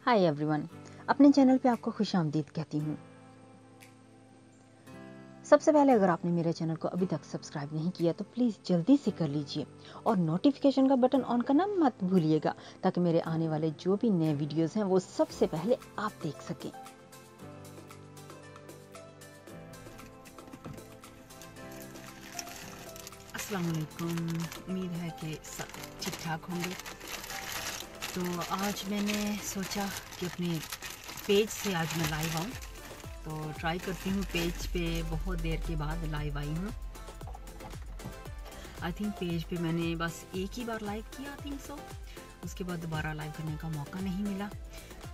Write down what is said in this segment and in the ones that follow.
Hi everyone, अपने channel पे आपको खुशामदीद कहती हूँ। सबसे पहले अगर आपने मेरे चैनल को अभी तक सब्सक्राइब नहीं किया तो प्लीज़ जल्दी से कर लीजिए और नोटिफिकेशन का बटन ऑन करना मत भूलिएगा ताकि मेरे आने वाले जो भी नए वीडियोस हैं वो सबसे पहले आप देख सकें। अस्सलाम वालेकुम, उम्मीद है कि सब ठीक ठाक होंगे। तो आज मैंने सोचा कि अपने पेज से आज मैं लाइव आऊँ, तो ट्राई करती हूँ। पेज पे बहुत देर के बाद लाइव आई हूँ। आई थिंक पेज पे मैंने बस एक ही बार लाइव किया, आई थिंक सो। उसके बाद दोबारा लाइव करने का मौका नहीं मिला,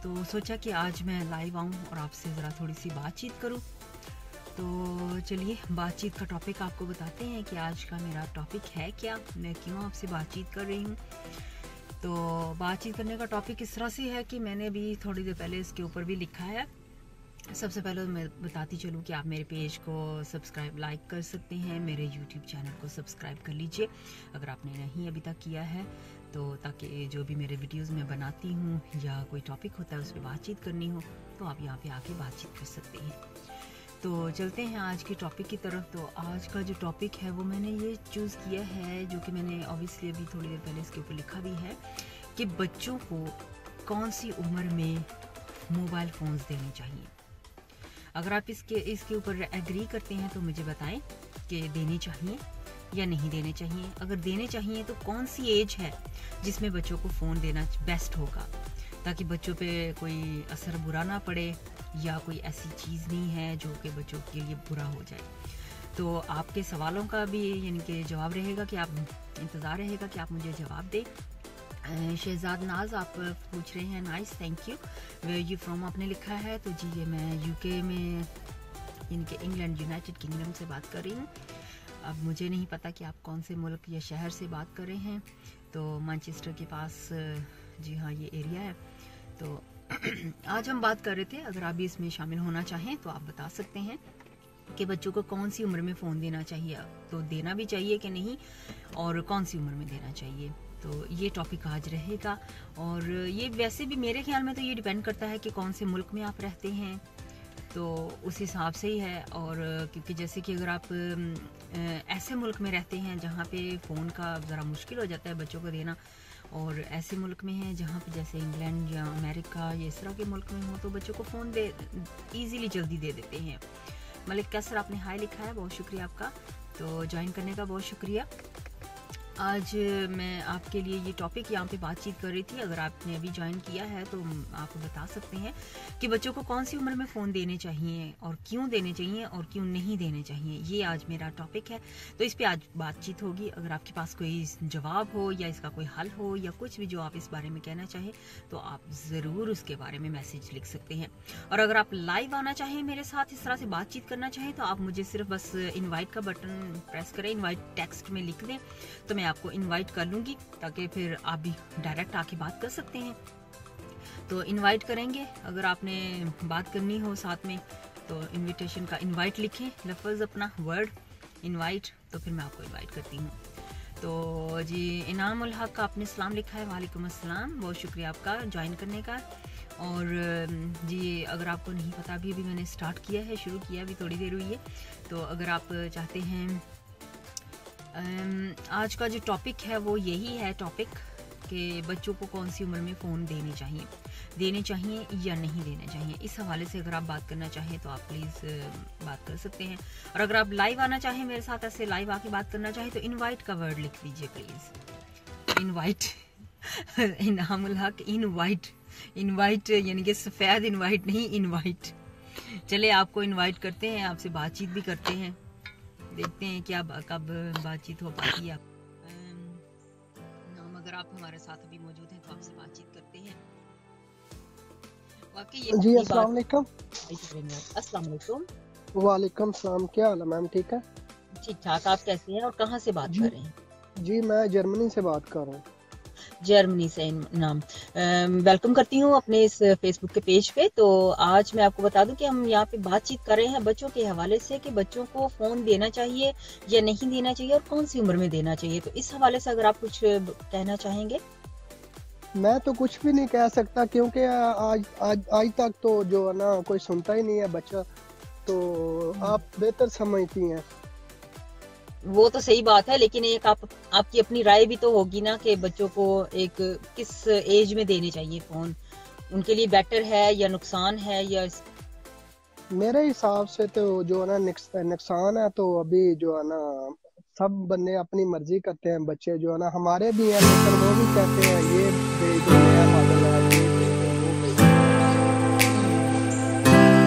तो सोचा कि आज मैं लाइव आऊँ और आपसे ज़रा थोड़ी सी बातचीत करूँ। तो चलिए बातचीत का टॉपिक आपको बताते हैं कि आज का मेरा टॉपिक है क्या, मैं क्यों आपसे बातचीत कर रही हूँ। तो बातचीत करने का टॉपिक इस तरह से है कि मैंने भी थोड़ी देर पहले इसके ऊपर भी लिखा है। सबसे पहले मैं बताती चलूँ कि आप मेरे पेज को सब्सक्राइब लाइक कर सकते हैं, मेरे यूट्यूब चैनल को सब्सक्राइब कर लीजिए अगर आपने नहीं अभी तक किया है, तो ताकि जो भी मेरे वीडियोस में बनाती हूँ या कोई टॉपिक होता है उस पर बातचीत करनी हो तो आप यहाँ पे आके बातचीत कर सकते हैं। तो चलते हैं आज के टॉपिक की तरफ। तो आज का जो टॉपिक है वो मैंने ये चूज़ किया है, जो कि मैंने ऑब्वियसली अभी थोड़ी देर पहले इसके ऊपर लिखा भी है कि बच्चों को कौन सी उम्र में मोबाइल फ़ोन्स देने चाहिए। अगर आप इसके ऊपर एग्री करते हैं तो मुझे बताएं कि देने चाहिए या नहीं देने चाहिए। अगर देने चाहिए तो कौन सी एज है जिसमें बच्चों को फ़ोन देना बेस्ट होगा, ताकि बच्चों पे कोई असर बुरा ना पड़े या कोई ऐसी चीज़ नहीं है जो कि बच्चों के लिए बुरा हो जाए। तो आपके सवालों का भी यानी कि जवाब रहेगा कि आप इंतज़ार रहेगा कि आप मुझे जवाब दें। शहजाद नाज आप पूछ रहे हैं, nice, thank you. Where you from आपने लिखा है, तो जी ये मैं यूके में यानी कि इंग्लैंड, यूनाइटेड किंगडम से बात कर रही हूँ। अब मुझे नहीं पता कि आप कौन से मुल्क या शहर से बात कर रहे हैं। तो मैनचेस्टर के पास जी हाँ ये एरिया है। तो आज हम बात कर रहे थे, अगर आप भी इसमें शामिल होना चाहें तो आप बता सकते हैं कि बच्चों को कौन सी उम्र में फ़ोन देना चाहिए, तो देना भी चाहिए कि नहीं और कौन सी उम्र में देना चाहिए। तो ये टॉपिक आज रहेगा। और ये वैसे भी मेरे ख्याल में तो ये डिपेंड करता है कि कौन से मुल्क में आप रहते हैं, तो उस हिसाब से ही है। और क्योंकि जैसे कि अगर आप ऐसे मुल्क में रहते हैं जहाँ पे फ़ोन का ज़रा मुश्किल हो जाता है बच्चों को देना, और ऐसे मुल्क में हैं जहाँ पे जैसे इंग्लैंड या अमेरिका या इस तरह के मुल्क में हो तो बच्चों को फ़ोन ईज़िली जल्दी दे देते हैं। मलिक कैसर आपने हाय लिखा है, बहुत शुक्रिया आपका। तो ज्वाइन करने का बहुत शुक्रिया। आज मैं आपके लिए ये टॉपिक यहाँ पे बातचीत कर रही थी। अगर आपने अभी ज्वाइन किया है तो आप बता सकते हैं कि बच्चों को कौन सी उम्र में फ़ोन देने चाहिए और क्यों देने चाहिए और क्यों नहीं देने चाहिए। ये आज मेरा टॉपिक है, तो इस पे आज बातचीत होगी। अगर आपके पास कोई जवाब हो या इसका कोई हल हो या कुछ भी जो आप इस बारे में कहना चाहें तो आप ज़रूर उसके बारे में मैसेज लिख सकते हैं। और अगर आप लाइव आना चाहें मेरे साथ, इस तरह से बातचीत करना चाहें, तो आप मुझे सिर्फ बस इन्वाइट का बटन प्रेस करें, इन्वाइट टेक्स्ट में लिख दें तो मैं आपको इनवाइट कर लूँगी, ताकि फिर आप भी डायरेक्ट आके बात कर सकते हैं। तो इनवाइट करेंगे, अगर आपने बात करनी हो साथ में तो इनविटेशन का इनवाइट लिखें, लफ्ज़ अपना वर्ड इनवाइट, तो फिर मैं आपको इनवाइट करती हूँ। तो जी इनाम उल हक आपने सलाम लिखा है, वालेकुम अस्सलाम, बहुत शुक्रिया आपका ज्वाइन करने का। और जी अगर आपको नहीं पता अभी मैंने स्टार्ट किया है, शुरू किया अभी थोड़ी देर हुई है, तो अगर आप चाहते हैं आज का जो टॉपिक है वो यही है टॉपिक कि बच्चों को कौन सी उम्र में फ़ोन देने चाहिए या नहीं देने चाहिए। इस हवाले से अगर आप बात करना चाहें तो आप प्लीज़ बात कर सकते हैं। और अगर आप लाइव आना चाहें मेरे साथ, ऐसे लाइव आके बात करना चाहें तो इनवाइट का वर्ड लिख दीजिए प्लीज़, इनवाइट। इनामुल हक इनवाइट यानी कि सफ़ेद इनवाइट नहीं, इनवाइट। चले आपको इनवाइट करते हैं, आपसे बातचीत भी करते हैं, देखते हैं क्या कब बातचीत हो पाती है। अगर आप हमारे साथ अभी मौजूद हैं तो आपसे बातचीत करते हैं। वाकई ये जी अस्सलाम वालेकुम। अस्सलाम वालेकुम। वालेकुम सलाम, क्या हाल है मैम? ठीक है, ठीक ठाक। आप कैसे हैं और कहाँ से बात कर रहे हैं? जी मैं जर्मनी से बात कर रहा हूँ। जर्मनी से। नाम वेलकम करती हूँ अपने इस फेसबुक के पेज पे। तो आज मैं आपको बता दूं कि हम यहाँ पे बातचीत कर रहे हैं बच्चों के हवाले से कि बच्चों को फ़ोन देना चाहिए या नहीं देना चाहिए और कौन सी उम्र में देना चाहिए। तो इस हवाले से अगर आप कुछ कहना चाहेंगे। मैं तो कुछ भी नहीं कह सकता क्योंकि आज आज आज तक तो जो है ना कोई सुनता ही नहीं है बच्चा। तो हम्म, आप बेहतर समझती हैं। वो तो सही बात है, लेकिन एक आपकी अपनी राय भी तो होगी ना कि बच्चों को एक किस एज में देने चाहिए फोन, उनके लिए बेटर है या नुकसान है या मेरे हिसाब से तो जो है ना नुकसान है। तो अभी जो है ना सब बंदे अपनी मर्जी करते हैं। बच्चे जो है ना हमारे भी हैं लेकिन वो भी कहते हैं ये भेज दो, नया मॉडल है, ये भेज दो, वो भेज दो।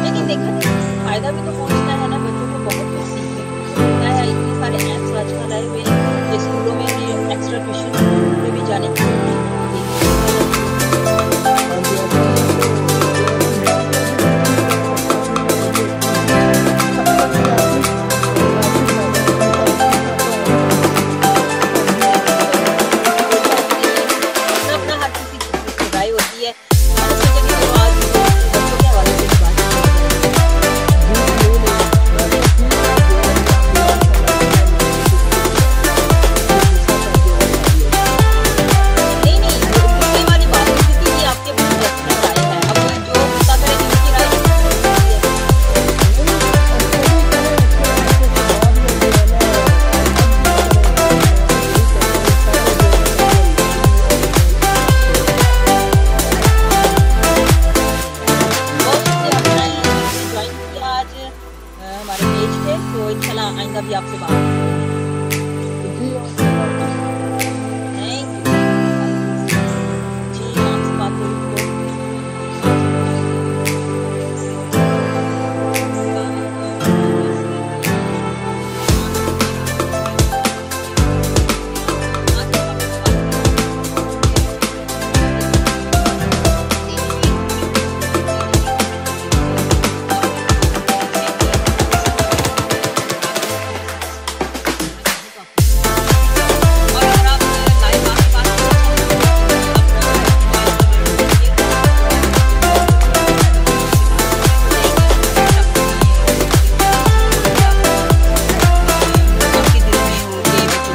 लेकिन देखा जाए फायदा भी तो पहुंचता है ना, बच्चों को बहुत कुछ सीखने को मिलता है। इतने सारे ऐप्स आजकल आए हुए हैं, ये स्कूलों में भी एक्स्ट्रा ट्यूशन में भी जाने की हाँ जी, हाँ जी। तो जो है ना मैं भी कोशिश करता हूँ काफी टाइम से क्योंकि अक्सर ट्रैफिक ट्रैफिक ज्यादा होती है, इसी का तो है ना हाँ जी। कोई बात नहीं है, अपना अपना हर किसी की राय होती है। मैंने सोचा कि चलो आज बच्चों के हवाले से भी बातचीत की जाए। जी जी, नहीं नहीं, वैसे ठीक है। जो अभी आप बेहतर समझती हैं मैं भी किसी को फिर गुस्सा करके और उठा दिया जाए। नहीं नहीं, गुस्से वाली बात नहीं थी, ये आपकी अपनी पर्सनल राय है। अब जो गुस्सा करेगी उसकी राय नहीं हो सकती है। नहीं, जो भी करें अच्छे तरीके से। बाद में जो है ना जज ना करें। तो मैं तो यही कहता हूँ पहले जो है ना मुझे लाइव ऑडियंस को बहुत शुक्रिया आपने ज्वाइन किया आज हमारे पेज पे, तो इंशाल्लाह आइंदा भी आपसे बात होगी। जी ओके, अल्लाह हाफिज। थैंक यू, जी आपसे बात होगी तो और अगर आप लाइव आके बात करना चाहें तो अपना वॉइस कमेंट दीजिए, आपके दिल में हो कि बच्चों को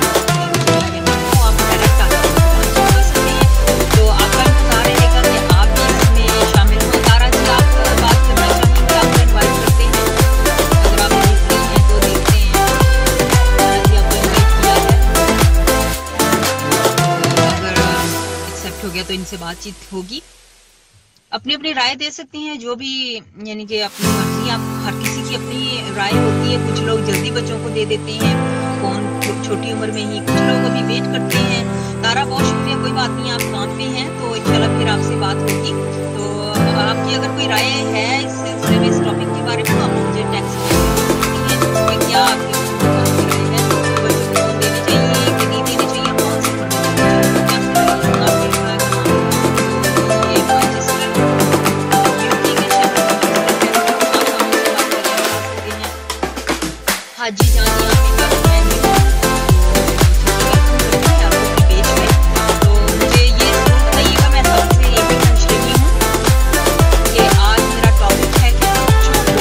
सुननी है तो आप डायरेक्ट आके बातचीत कर सकते हैं। तो आपका इंतजार रहेगा कि आप भी इसमें शामिल हो। तारा जी, आप बात करना चाहेंगे? आपको इनवाइट करते हैं, अगर आप अभी फ्री हैं तो देखते हैं। तारा जी आपको इनवाइट किया है, अगर एक्सेप्ट हो गया तो इनसे बातचीत होगी। अपनी अपनी राय दे सकती हैं, जो भी यानी कि अपनी मर्जी। आप हर किसी की अपनी राय होती है। कुछ लोग जल्दी बच्चों को दे देते हैं फोन छोटी उम्र में ही, कुछ लोग अभी वेट करते हैं। तारा बहुत शुक्रिया, कोई बात नहीं, आप काम पे हैं तो इंशाल्लाह फिर आपसे बात होगी। तो आपकी अगर कोई राय है इस सिलसिले में, इस टॉपिक के बारे में, तो आप मुझे टेक्स्ट कर सकती हैं कि क्या आपकी राय है, बच्चों को फोन देने चाहिए कि नहीं देने चाहिए, कौन सी उम्र में देने चाहिए, क्या सही है। आपने लिखा है कहाँ, ये मैनचेस्टर यूके के शहर मैनचेस्टर है। आप सामने से बात करके बता सकते हैं। हाजी जान, आपके पास मैं नहीं हूँ तो वेलकम करते हैं आपको अपने पेज पे। तो मुझे ये जरूर बताइएगा, मैं सबसे ये भी पूछ रही हूँ कि आज मेरा टॉपिक है कि बच्चों को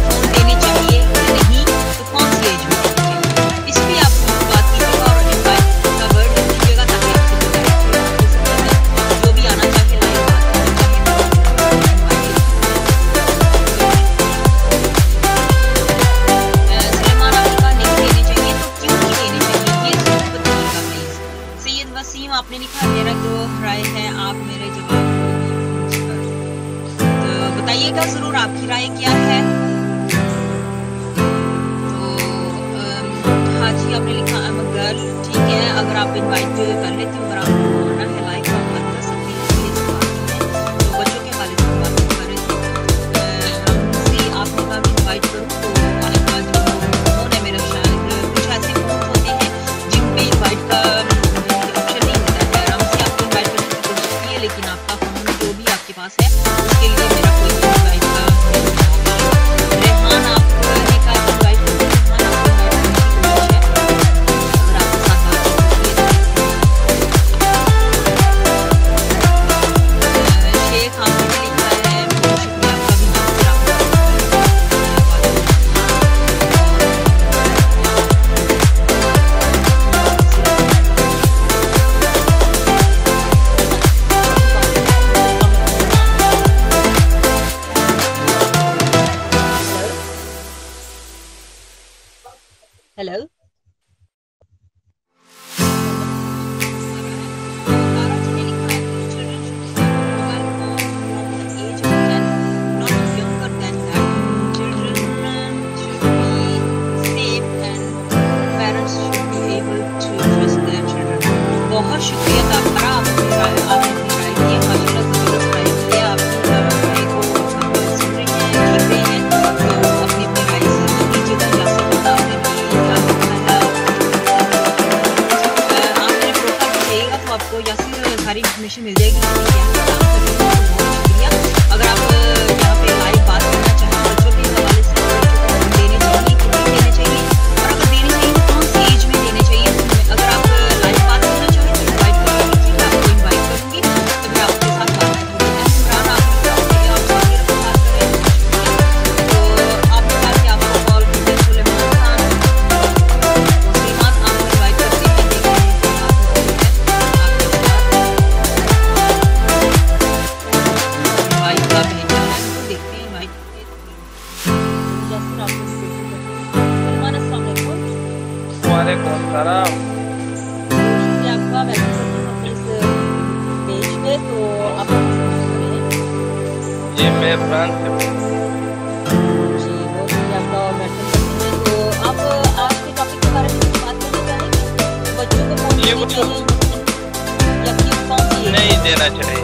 फोन देने चाहिए या नहीं, तो कौन सी एज में देनी चाहिए, इस पे आप बात कीजिएगा और इनवाइट का वर्ड लिख दीजिएगा ताकि आपसे कोई डायरेक्ट बात हो सकता है। जो भी आना चाहे, लाइव बात करना चाहे तो इनवाइट लिख सलेमान अली का नहीं देने चाहिए तो क्यों नहीं देने चाहिए, ये जरूर बताइएगा प्लीज। सैयद वसीम, आपने लिखा मेरा जो राय है आप मेरे जवाब को पूछ कर, तो बताइएगा जरूर आपकी राय क्या है। तो हाजी आपने लिखा आई एम अ गर्ल, ठीक है, अगर आप इनवाइट कर लेती हो, अगर आपको आना है लाइव आप बात कर सकती हैं, इसलिए ऐसी बात नहीं है। तो बच्चों के हवाले से बात कर रहे थे। रमजी, आपने कहा कि इनवाइट करूँ, तो आपका जो फोन है मेरा, शायद कुछ ऐसे फोन होते हैं जिन पे इनवाइट का ऑप्शन नहीं होता है। रमजी, आपको इनवाइट करने की कोशिश की है लेकिन आपका फोन जो भी आपके पास है उसके लिए मेरा कोई इनवाइट का नहीं है ऑप्शन। रेहान, आपने कहा कि इनवाइट करूँ, रेहान आपको इनवाइट करने की कोशिश है, अगर आपके साथ बातचीत होती है तो देखते हैं। शेख, आपने भी लिखा है, बहुत शुक्रिया आपका भी, यहाँ से रब्ता बात सलाम। तो शुक्रिया आपका, वेलकम करती हूँ अपने इस पेज पे। तो आप जी मैं फ्रांस से जी बहुत शुक्रिया आपका और वेलकम करते हैं। तो आप आज के टॉपिक के बारे में कुछ बात करना चाहेंगे? बच्चों को फोन ये देना वो चाहिए या किस कौन सी एज नहीं देना चाहिए,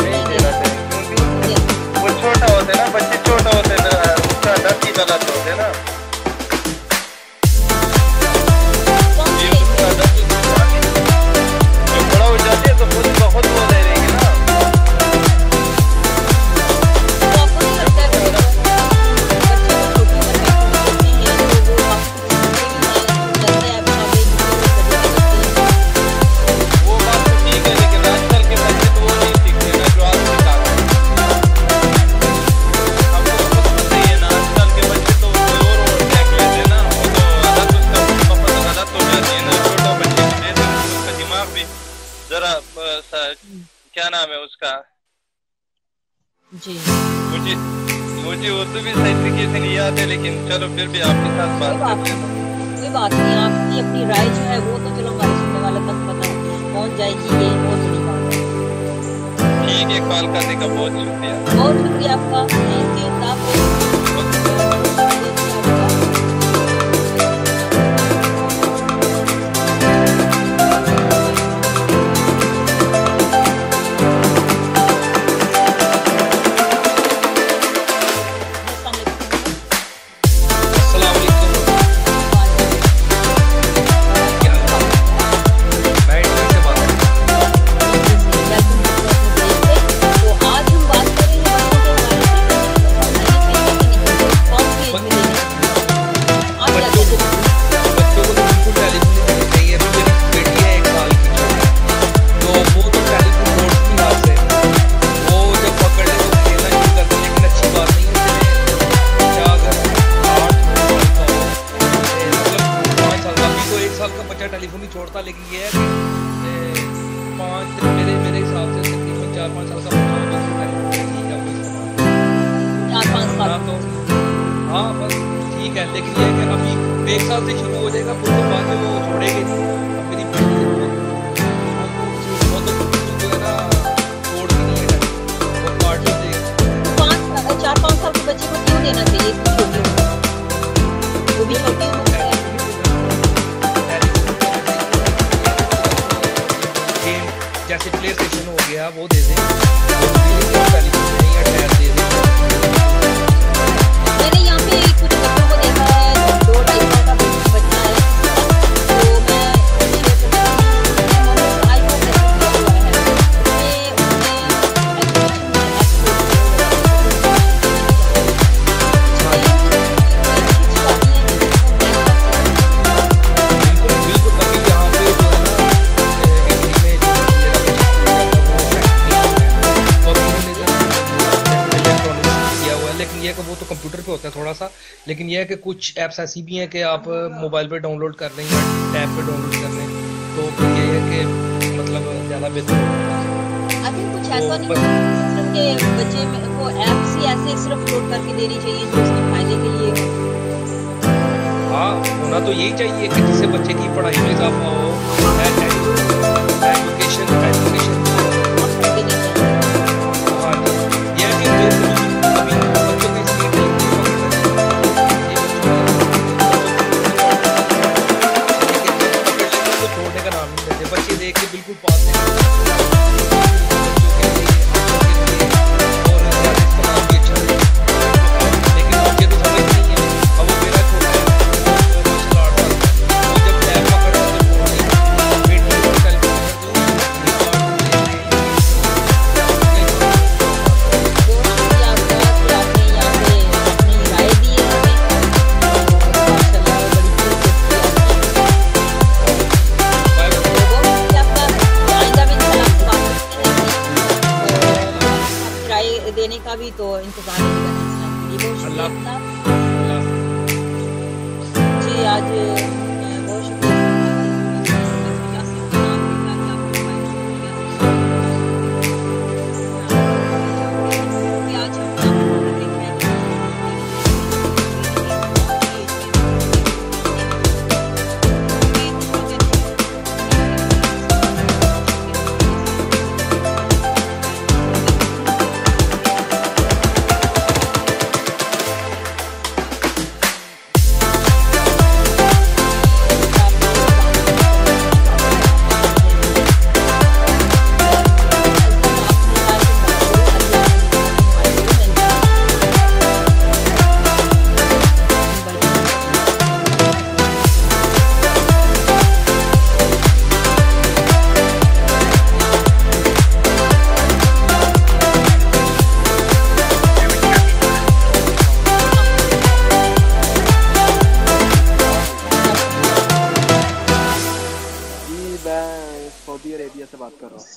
नहीं देना चाहिए, क्योंकि वो छोटा होते हैं ना, बच्चे छोटा होते हैं ना, उसका दस ही गलत होते हैं ना। कौन सी ये एज उसका दस ही जो बड़ा हो जाती है तो खुद ब खुद वो दे देगी ना। तो आपको नहीं लगता है कि बच्चे को छोटी उम्र में फोन देते हैं तो वो आपको सीखते भी हैं, जैसे आप हमें वो बात तो ठीक है, लेकिन आजकल के बच्चे तो वो नहीं सीखते ना जो आप सिखा रहे हैं। आपको तो खुद पता ही है ना, आजकल के बच्चे तो कोई और देख लेते हैं ना, वो तो आदत उसका पसंद गलत हो जाती है ना। छोटा बच्चे को दे दें तो उसका दिमाग भी जरा क्या नाम है उसका, जी मुझे मुझे उर्दू भी सही तरीके से नहीं याद है, लेकिन चलो फिर भी आपके साथ कोई बात बात करते हैं। कोई बात नहीं, आपकी अपनी राय जो है वो तो चलो हमारे सुनने वाले तक पता पहुंच जाएगी, ये बहुत बड़ी बात है। ठीक है, कॉल करने का बहुत शुक्रिया। बहुत शुक्रिया आपका, थैंक यू। अस्सलाम वालेकुम। मैं इंडिया से बात कर रहा तो आज हम बात करेंगे बच्चों के बारे में, कौन सी एज में देना चाहिए, हूँ। बच्चों को तो बिल्कुल टेलीफोन नहीं देना चाहिए। अभी मेरी बेटी है 1 साल की, तो वो तो टेलीफोन छोड़ती नहीं हाथ से। वो जब पकड़ ले तो खेलना शुरू करती है, लेकिन अच्छी बात नहीं है। क्या अगर 8 साल का हो, मतलब 5 साल का, अभी तो 1 साल का बच्चा टेलीफोन नहीं छोड़ता, लेकिन ये है कि 5 मेरे हिसाब से तकरीबन 4-5 साल का बच्चा हो तो टेलीफोन ठीक है वो इस्तेमाल। 4-5 साल हाँ तो हाँ बस ठीक है, लेकिन ये है कि अभी 1 साल से शुरू हो जाएगा, फिर तो बाद में वो छोड़ेंगे नहीं। अब मेरी बेटी है, वो तो बिल्कुल जो है ना छोड़ती नहीं है, वो कार्टून देख 4-5 साल के बच्चे को क्यों देना चाहिए इतनी छोटी उम्र में? वो भी छोटी उम्र में है। गेम जैसे प्ले स्टेशन हो गया वो दे दें, टेलीफोन दे या टैब दे दें। मैंने यहाँ पे कुछ बच्चों को देखा है, 2-2.5 साल का बच्चा है, तो मैं आईफोन हुआ है बिल्कुल बिल्कुल, अभी यहाँ पे जो है ना इटली में जो मेरा बच्चा वो इलेक्ट्रॉनिक्स किया हुआ है, लेकिन ये है कि वो तो कंप्यूटर पे होता है थोड़ा सा, लेकिन ये है कि कुछ ऐप्स ऐसी भी हैं कि आप मोबाइल पे डाउनलोड कर लें या टैब पे डाउनलोड कर लें, तो फिर ये है कि मतलब ज़्यादा बेहतर होगा। आई थिंक कुछ ऐसा तो नहीं होता सिस्टम के बच्चे में को ऐप्स ही ऐसे सिर्फ लोड करके देनी चाहिए जो उसके फायदे के लिए हो। हाँ, होना तो यही चाहिए कि जिससे बच्चे की पढ़ाई में इजाफा हो, एजुकेशन देनी चाहिए। हाँ जी, ये है कि जो अभी बच्चों के इसलिए टेलीफोन तो छोड़ने का नाम नहीं लेते, बच्चे देख के बिल्कुल पास नहीं और ज़्यादा इस्तेमाल भी अच्छा नहीं, लेकिन बच्चे तो समझ नहीं है। अब वो मेरा छोटा है, मार्शल आर्ट वाला, वो जब टैब पकड़ा तो छोड़ नहीं, बेटी को टेलीफोन कर दो, बहुत शुक्रिया आपका कि आपने यहाँ पे अपनी राय दी है हमें, और माशाल्लाह बड़ी खूबसूरती आपकी। तो बहुत शुक्रिया आपका, आइंदा भी इंशाल्लाह आपसे बात करते रहेंगे, और आपकी राय देने का भी तो इंतजार रहेगा नेक्स्ट टाइम के लिए। बहुत शुक्रिया अल्लाह आपका जी। आज बहुत शुक्रिया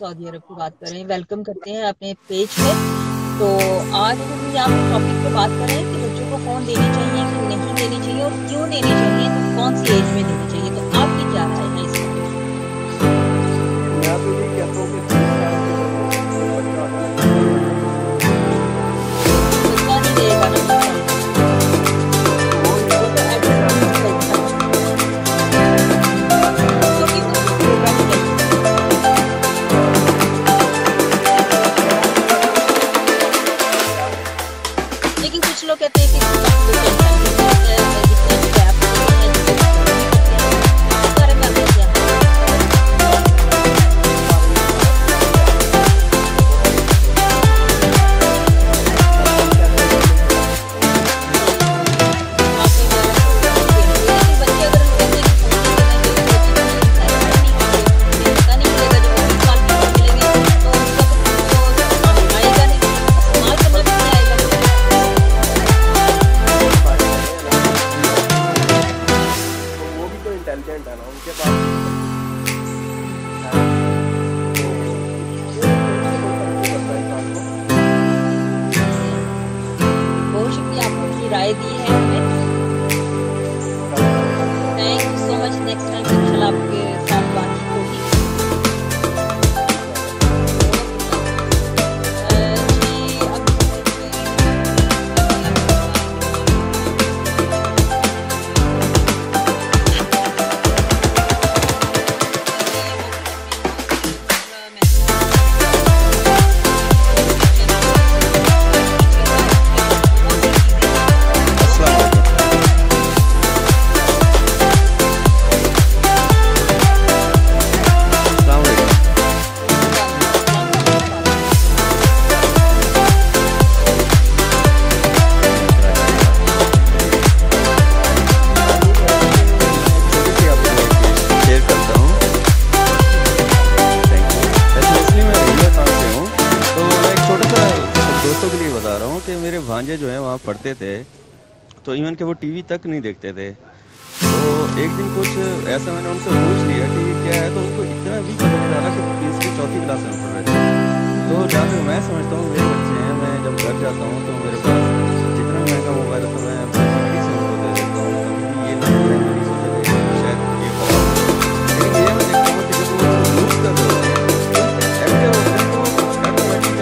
सऊदी अरब की बात कर रहे हैं, वेलकम करते हैं अपने पेज पे। तो आज हम यहाँ पे टॉपिक पे बात कर रहे हैं कि बच्चों को फ़ोन देनी चाहिए कि नहीं देनी चाहिए और क्यों देनी चाहिए, तो कौन सी एज में देनी चाहिए, तो आपकी क्या राय है इस बारे में? मैं तो ये कहता हूँ कि 3 साल के जो बच्चा होता है बच्चा नहीं देगा ना, वो वो तो एडवर्टाइज करता है, क्योंकि वो देगा नहीं चाहिए। लेकिन कुछ लोग कहते हैं कि इंटेलिजेंट है ना उनके पास बहुत शुक्रिया, आपने उनकी राय दी है हमें। Thank you so much. Next time इंशाल्लाह आपके साथ बातचीत होगी। जी अब मेरे भांजे जो है वहाँ पढ़ते थे, तो इवन के वो टीवी तक नहीं देखते थे। तो एक दिन कुछ ऐसा मैंने उनसे पूछ लिया कि क्या है, तो उनको इतना भी पता नहीं रहा कि तीसरी चौथी क्लास में पढ़ रहे थे। तो जहाँ तक मैं समझता हूँ मेरे बच्चे हैं, मैं जब घर जाता हूँ तो मेरे पास जितना महंगा मोबाइल है तो मैं अपनी से उनको दे देता हूँ। कभी ये नहीं सोचा कि शायद ये खराब, लेकिन ये मैं देखता हूँ कि जब वो यूज़ कर रहे होते हैं एक्टिव होते हैं तो ऑटोमेटिक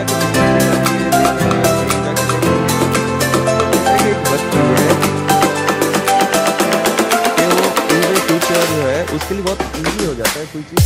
उसके लिए बहुत इजी हो जाता है कोई चीज़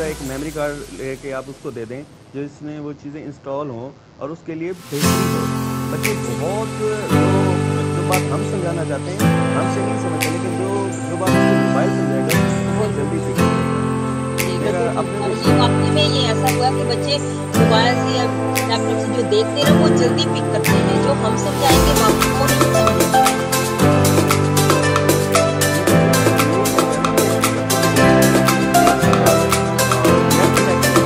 एक मेमोरी कार्ड लेके आप उसको दे दें जो इसमें वो चीज़ें इंस्टॉल हों और उसके लिए बेहतरीन हो। बच्चे बहुत जो बात हम समझाना चाहते हैं हमसे नहीं समझते, लेकिन जो बात मोबाइल समझाएगा बहुत जल्दी सीख मेरा बच्चों अपने को में ये वाकई में ये ऐसा हुआ कि बच्चे मोबाइल से या लैपटॉप से जो देखते हैं ना वो जल्दी पिक करते हैं, जो हम समझाएंगे वाकई वो नहीं समझेंगे। ये मतलब ये हो गया ना कि बच्चों को नेट कनेक्शन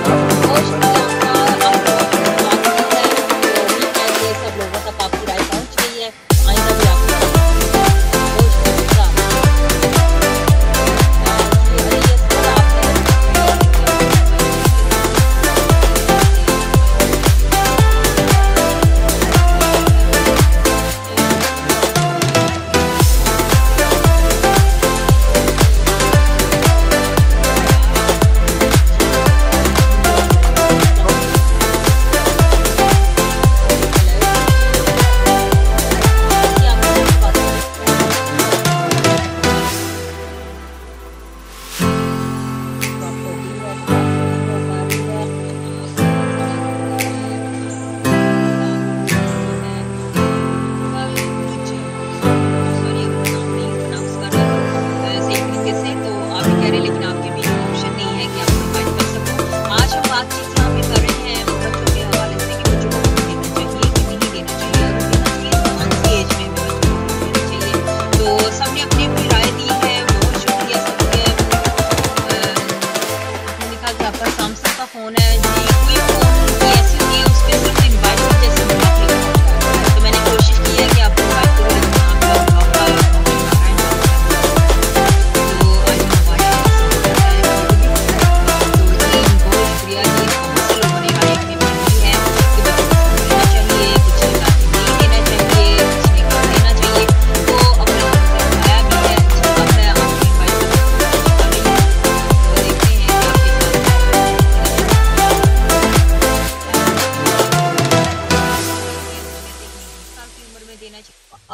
आप बहुत मोबाइल शुक्रिया आपका, आपने बहुत बात की है, तो उम्मीद है कि सब लोगों तक आपकी राय पहुंच गई है। आइंदा भी आपकी बात करेंगे। बहुत शुक्रिया। ये असर आपने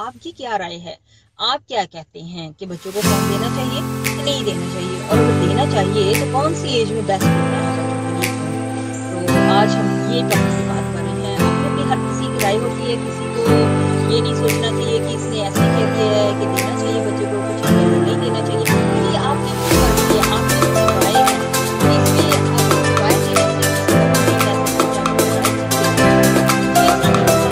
आपकी क्या राय है? आप क्या कहते हैं कि बच्चों को फोन देना चाहिए कि नहीं देना चाहिए, और अगर देना चाहिए तो कौन सी एज में बेस्ट होता है बच्चों के लिए फोन? तो आज हम ये टॉपिक की बात कर रहे हैं। अपनी अपनी हर किसी की राय होती है, किसी को ये नहीं सोचना चाहिए कि इसने ऐसे कह दिया है कि देना चाहिए बच्चों को, कुछ नहीं देना चाहिए। ये आपकी मर्जी है, आपकी अपनी राय है, इसमें अपनी राय देने से किसी को नहीं कह सकते कि आप अपनी राय दीजिए। ये ऐसा नहीं होता।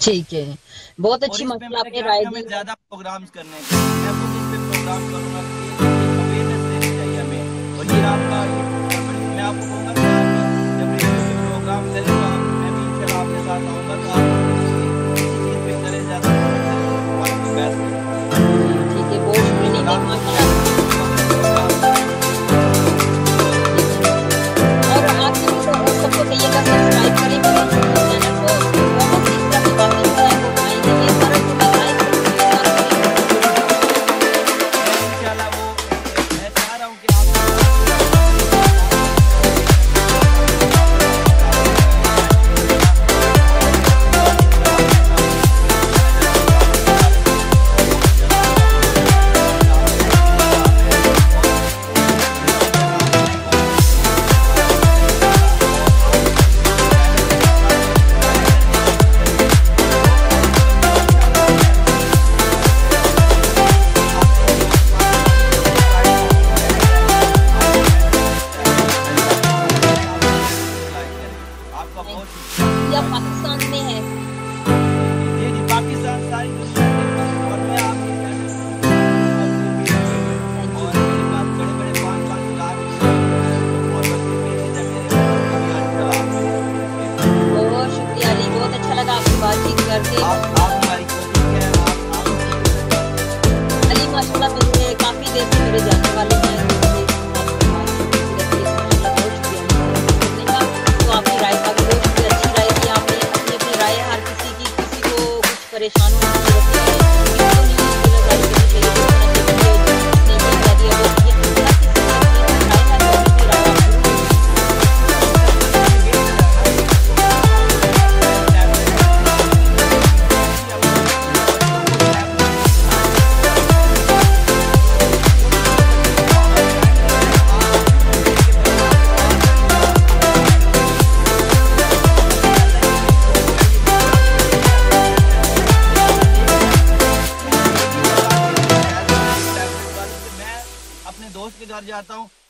ठीक है, बहुत अच्छी माशाल्लाह आपने राय दी। ज्यादा प्रोग्राम्स करने हैं, मैं खुद इस पे प्रोग्राम करूंगा कि अवेयरनेस देनी चाहिए हमें। और ये आपका मैं आपको कहूँगा कि आप जब रेडियो पे प्रोग्राम करेंगे मैं भी इंशाल्लाह आपके साथ आऊँगा, तो आप इसी चीज़ पे करें ज़्यादा बेस्ट। ठीक है, बहुत शुक्रिया माशाल्लाह। और आप सबको कहिएगा सब्सक्राइब करें मेरे चैनल को, बहुत सी इस तरह की बातें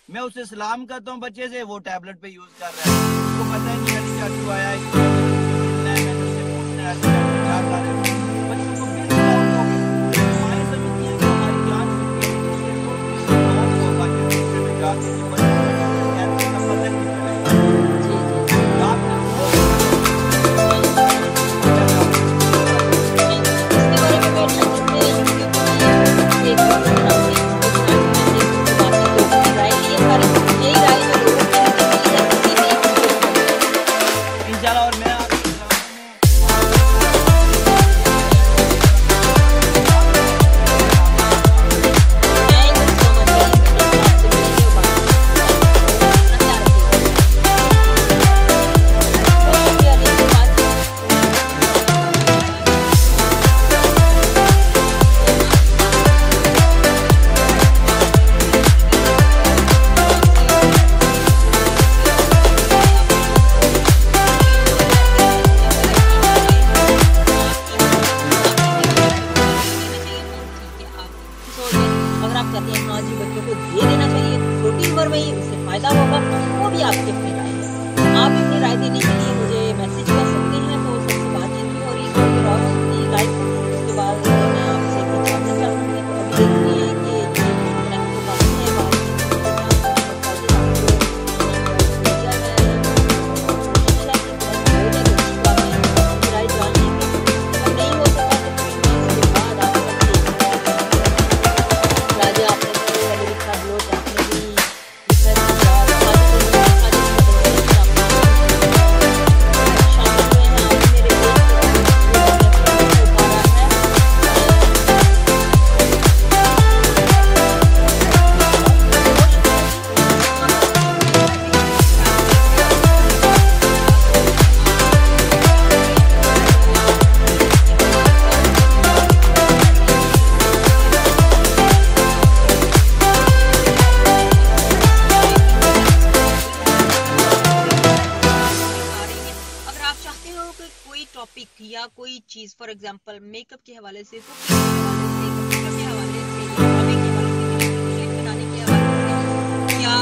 मैं उसे सलाम करता हूँ बच्चे से, वो टैबलेट पे यूज कर रहा है, उसको पता ही नहीं अली चाचू आया है, मैंने उससे पूछना है क्या कर रहे हो, बच्चों को बिल्कुल आउट हो गया। हमारी समझती है कि हमारी जान छूट गई, दूसरे को किसी और को बाकी दूसरे में जाके जो बच्चे कहते हैं पता नहीं चलेगा। आपने इंशाल्लाह। और मैं अगर आप कहते हैं हाँ जी बच्चों को दे देना चाहिए, छोटी उम्र में ही उससे फायदा होगा, वो भी आपकी अपनी राय है। आप अपनी राय देने के लिए मुझे मैसेज कर सकते हैं। तो सबसे बातचीत की और एक और अपनी लाइफ, उसके बाद मैं आपसे कुछ जानना चाहूँगी। तो अभी देखिए कि मेरा तो काफी है राय जानने की, अगर नहीं हो सका तो इसके बाद राजा आपने तो अमेरिका ब्लोच आपने भी टॉपिक या कोई चीज, फॉर एग्जांपल मेकअप के हवाले से, कुकिंग के हवाले से, कंप्यूटर के हवाले से, हॉबी के हवाले से, बनाने के हवाले से, या